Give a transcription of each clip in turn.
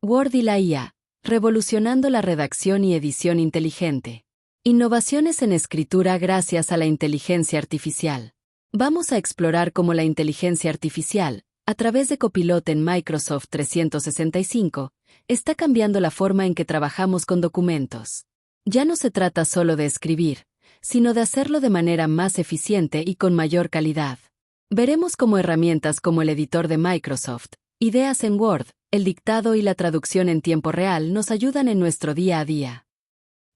Word y la IA, revolucionando la redacción y edición inteligente. Innovaciones en escritura gracias a la inteligencia artificial. Vamos a explorar cómo la inteligencia artificial, a través de Copilot en Microsoft 365, está cambiando la forma en que trabajamos con documentos. Ya no se trata solo de escribir, sino de hacerlo de manera más eficiente y con mayor calidad. Veremos cómo herramientas como el editor de Microsoft, ideas en Word, el dictado y la traducción en tiempo real nos ayudan en nuestro día a día.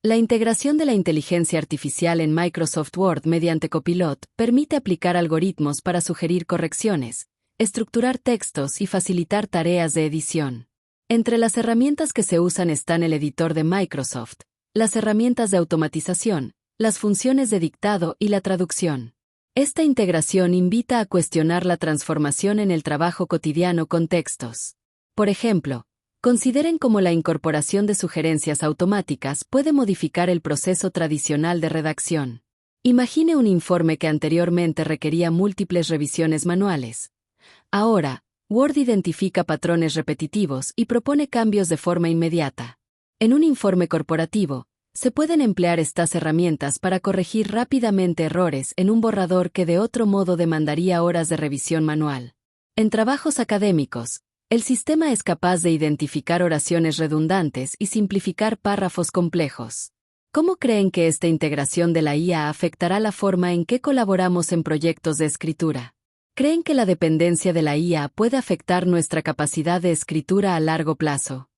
La integración de la inteligencia artificial en Microsoft Word mediante Copilot permite aplicar algoritmos para sugerir correcciones, estructurar textos y facilitar tareas de edición. Entre las herramientas que se usan están el editor de Microsoft, las herramientas de automatización, las funciones de dictado y la traducción. Esta integración invita a cuestionar la transformación en el trabajo cotidiano con textos. Por ejemplo, consideren cómo la incorporación de sugerencias automáticas puede modificar el proceso tradicional de redacción. Imagine un informe que anteriormente requería múltiples revisiones manuales. Ahora, Word identifica patrones repetitivos y propone cambios de forma inmediata. En un informe corporativo, se pueden emplear estas herramientas para corregir rápidamente errores en un borrador que de otro modo demandaría horas de revisión manual. En trabajos académicos, el sistema es capaz de identificar oraciones redundantes y simplificar párrafos complejos. ¿Cómo creen que esta integración de la IA afectará la forma en que colaboramos en proyectos de escritura? ¿Creen que la dependencia de la IA puede afectar nuestra capacidad de escritura a largo plazo?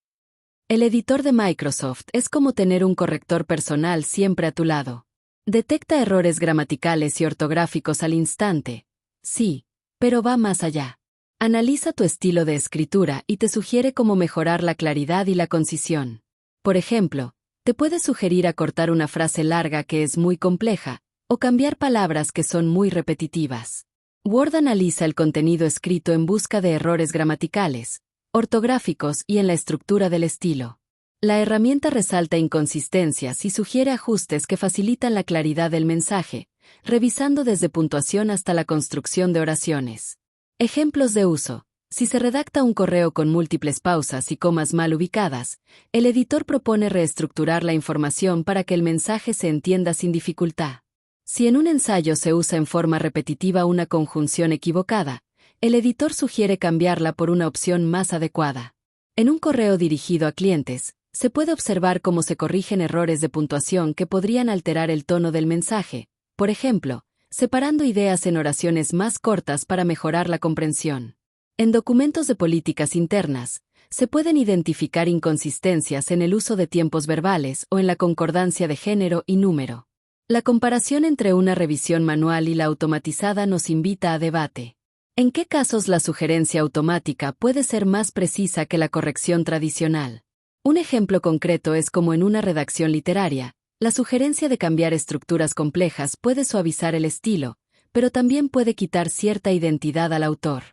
El editor de Microsoft es como tener un corrector personal siempre a tu lado. Detecta errores gramaticales y ortográficos al instante. Sí, pero va más allá. Analiza tu estilo de escritura y te sugiere cómo mejorar la claridad y la concisión. Por ejemplo, te puede sugerir acortar una frase larga que es muy compleja, o cambiar palabras que son muy repetitivas. Word analiza el contenido escrito en busca de errores gramaticales, ortográficos y en la estructura del estilo. La herramienta resalta inconsistencias y sugiere ajustes que facilitan la claridad del mensaje, revisando desde puntuación hasta la construcción de oraciones. Ejemplos de uso. Si se redacta un correo con múltiples pausas y comas mal ubicadas, el editor propone reestructurar la información para que el mensaje se entienda sin dificultad. Si en un ensayo se usa en forma repetitiva una conjunción equivocada, el editor sugiere cambiarla por una opción más adecuada. En un correo dirigido a clientes, se puede observar cómo se corrigen errores de puntuación que podrían alterar el tono del mensaje, por ejemplo, separando ideas en oraciones más cortas para mejorar la comprensión. En documentos de políticas internas, se pueden identificar inconsistencias en el uso de tiempos verbales o en la concordancia de género y número. La comparación entre una revisión manual y la automatizada nos invita a debate. ¿En qué casos la sugerencia automática puede ser más precisa que la corrección tradicional? Un ejemplo concreto es como en una redacción literaria, la sugerencia de cambiar estructuras complejas puede suavizar el estilo, pero también puede quitar cierta identidad al autor.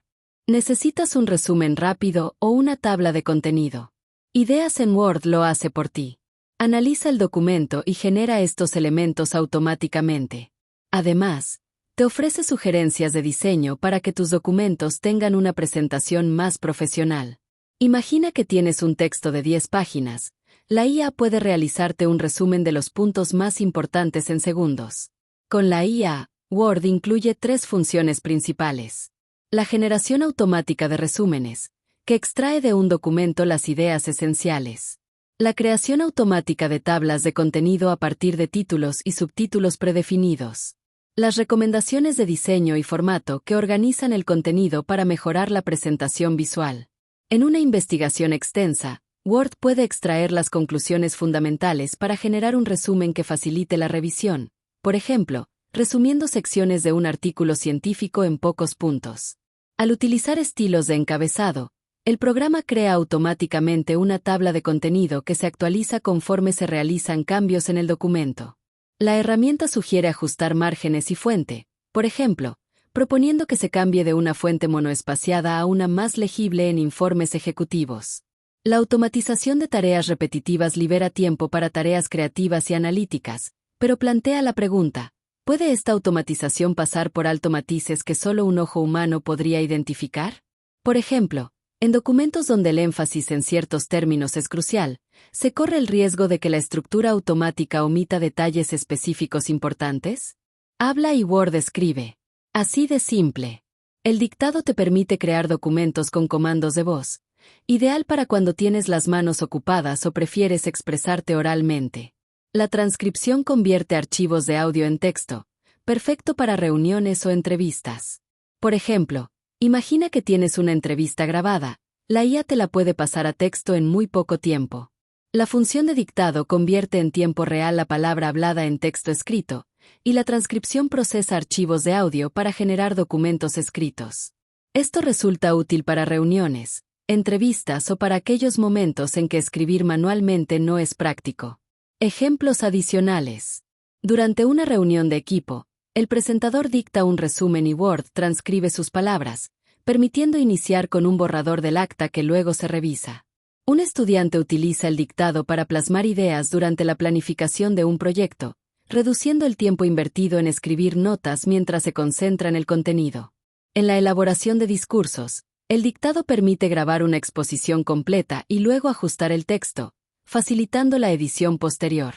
¿Necesitas un resumen rápido o una tabla de contenido? Ideas en Word lo hace por ti. Analiza el documento y genera estos elementos automáticamente. Además, te ofrece sugerencias de diseño para que tus documentos tengan una presentación más profesional. Imagina que tienes un texto de 10 páginas. La IA puede realizarte un resumen de los puntos más importantes en segundos. Con la IA, Word incluye 3 funciones principales. La generación automática de resúmenes, que extrae de un documento las ideas esenciales. La creación automática de tablas de contenido a partir de títulos y subtítulos predefinidos. Las recomendaciones de diseño y formato que organizan el contenido para mejorar la presentación visual. En una investigación extensa, Word puede extraer las conclusiones fundamentales para generar un resumen que facilite la revisión, por ejemplo, resumiendo secciones de un artículo científico en pocos puntos. Al utilizar estilos de encabezado, el programa crea automáticamente una tabla de contenido que se actualiza conforme se realizan cambios en el documento. La herramienta sugiere ajustar márgenes y fuente, por ejemplo, proponiendo que se cambie de una fuente monoespaciada a una más legible en informes ejecutivos. La automatización de tareas repetitivas libera tiempo para tareas creativas y analíticas, pero plantea la pregunta, ¿puede esta automatización pasar por alto matices que solo un ojo humano podría identificar? Por ejemplo, En documentos donde el énfasis en ciertos términos es crucial, ¿se corre el riesgo de que la estructura automática omita detalles específicos importantes? Habla y Word escribe. Así de simple. El dictado te permite crear documentos con comandos de voz, ideal para cuando tienes las manos ocupadas o prefieres expresarte oralmente. La transcripción convierte archivos de audio en texto, perfecto para reuniones o entrevistas. Por ejemplo, imagina que tienes una entrevista grabada, la IA te la puede pasar a texto en muy poco tiempo. La función de dictado convierte en tiempo real la palabra hablada en texto escrito, y la transcripción procesa archivos de audio para generar documentos escritos. Esto resulta útil para reuniones, entrevistas o para aquellos momentos en que escribir manualmente no es práctico. Ejemplos adicionales. Durante una reunión de equipo, el presentador dicta un resumen y Word transcribe sus palabras, permitiendo iniciar con un borrador del acta que luego se revisa. Un estudiante utiliza el dictado para plasmar ideas durante la planificación de un proyecto, reduciendo el tiempo invertido en escribir notas mientras se concentra en el contenido. En la elaboración de discursos, el dictado permite grabar una exposición completa y luego ajustar el texto, facilitando la edición posterior.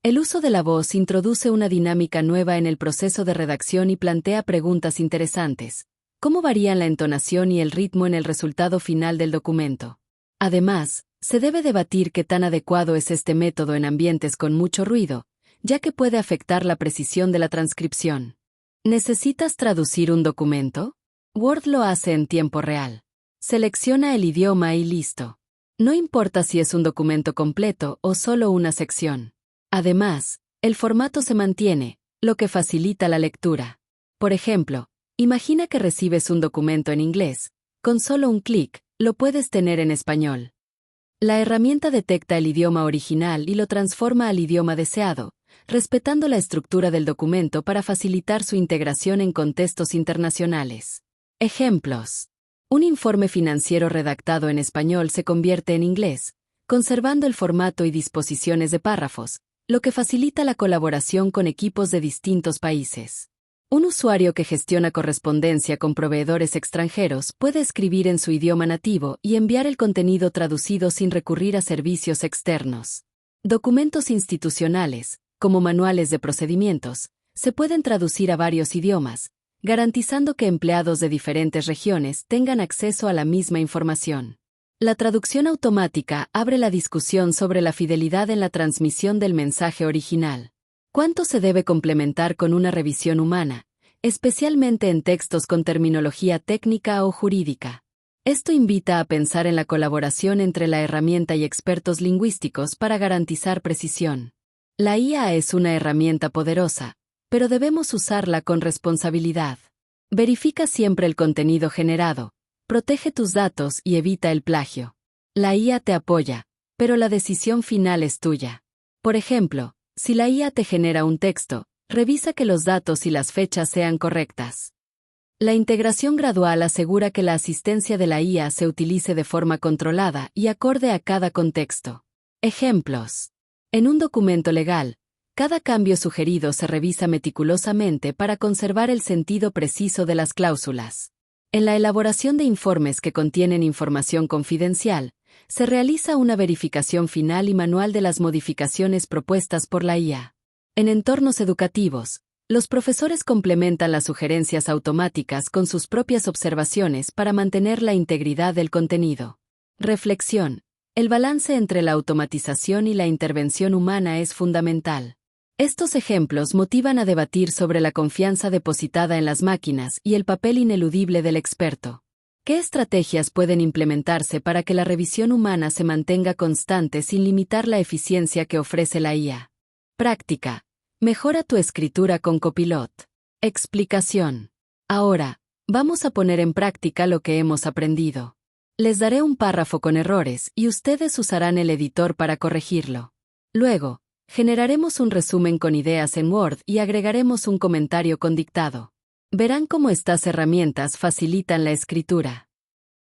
El uso de la voz introduce una dinámica nueva en el proceso de redacción y plantea preguntas interesantes. ¿Cómo varían la entonación y el ritmo en el resultado final del documento? Además, se debe debatir qué tan adecuado es este método en ambientes con mucho ruido, ya que puede afectar la precisión de la transcripción. ¿Necesitas traducir un documento? Word lo hace en tiempo real. Selecciona el idioma y listo. No importa si es un documento completo o solo una sección. Además, el formato se mantiene, lo que facilita la lectura. Por ejemplo, imagina que recibes un documento en inglés. Con solo un clic, lo puedes tener en español. La herramienta detecta el idioma original y lo transforma al idioma deseado, respetando la estructura del documento para facilitar su integración en contextos internacionales. Ejemplos. Un informe financiero redactado en español se convierte en inglés, conservando el formato y disposiciones de párrafos, lo que facilita la colaboración con equipos de distintos países. Un usuario que gestiona correspondencia con proveedores extranjeros puede escribir en su idioma nativo y enviar el contenido traducido sin recurrir a servicios externos. Documentos institucionales, como manuales de procedimientos, se pueden traducir a varios idiomas, garantizando que empleados de diferentes regiones tengan acceso a la misma información. La traducción automática abre la discusión sobre la fidelidad en la transmisión del mensaje original. ¿Cuánto se debe complementar con una revisión humana, especialmente en textos con terminología técnica o jurídica? Esto invita a pensar en la colaboración entre la herramienta y expertos lingüísticos para garantizar precisión. La IA es una herramienta poderosa, pero debemos usarla con responsabilidad. Verifica siempre el contenido generado, protege tus datos y evita el plagio. La IA te apoya, pero la decisión final es tuya. Por ejemplo, si la IA te genera un texto, revisa que los datos y las fechas sean correctas. La integración gradual asegura que la asistencia de la IA se utilice de forma controlada y acorde a cada contexto. Ejemplos. En un documento legal, cada cambio sugerido se revisa meticulosamente para conservar el sentido preciso de las cláusulas. En la elaboración de informes que contienen información confidencial, se realiza una verificación final y manual de las modificaciones propuestas por la IA. En entornos educativos, los profesores complementan las sugerencias automáticas con sus propias observaciones para mantener la integridad del contenido. Reflexión. El balance entre la automatización y la intervención humana es fundamental. Estos ejemplos motivan a debatir sobre la confianza depositada en las máquinas y el papel ineludible del experto. ¿Qué estrategias pueden implementarse para que la revisión humana se mantenga constante sin limitar la eficiencia que ofrece la IA? Práctica. Mejora tu escritura con Copilot. Explicación. Ahora, vamos a poner en práctica lo que hemos aprendido. Les daré un párrafo con errores y ustedes usarán el editor para corregirlo. Luego, generaremos un resumen con ideas en Word y agregaremos un comentario con dictado. Verán cómo estas herramientas facilitan la escritura.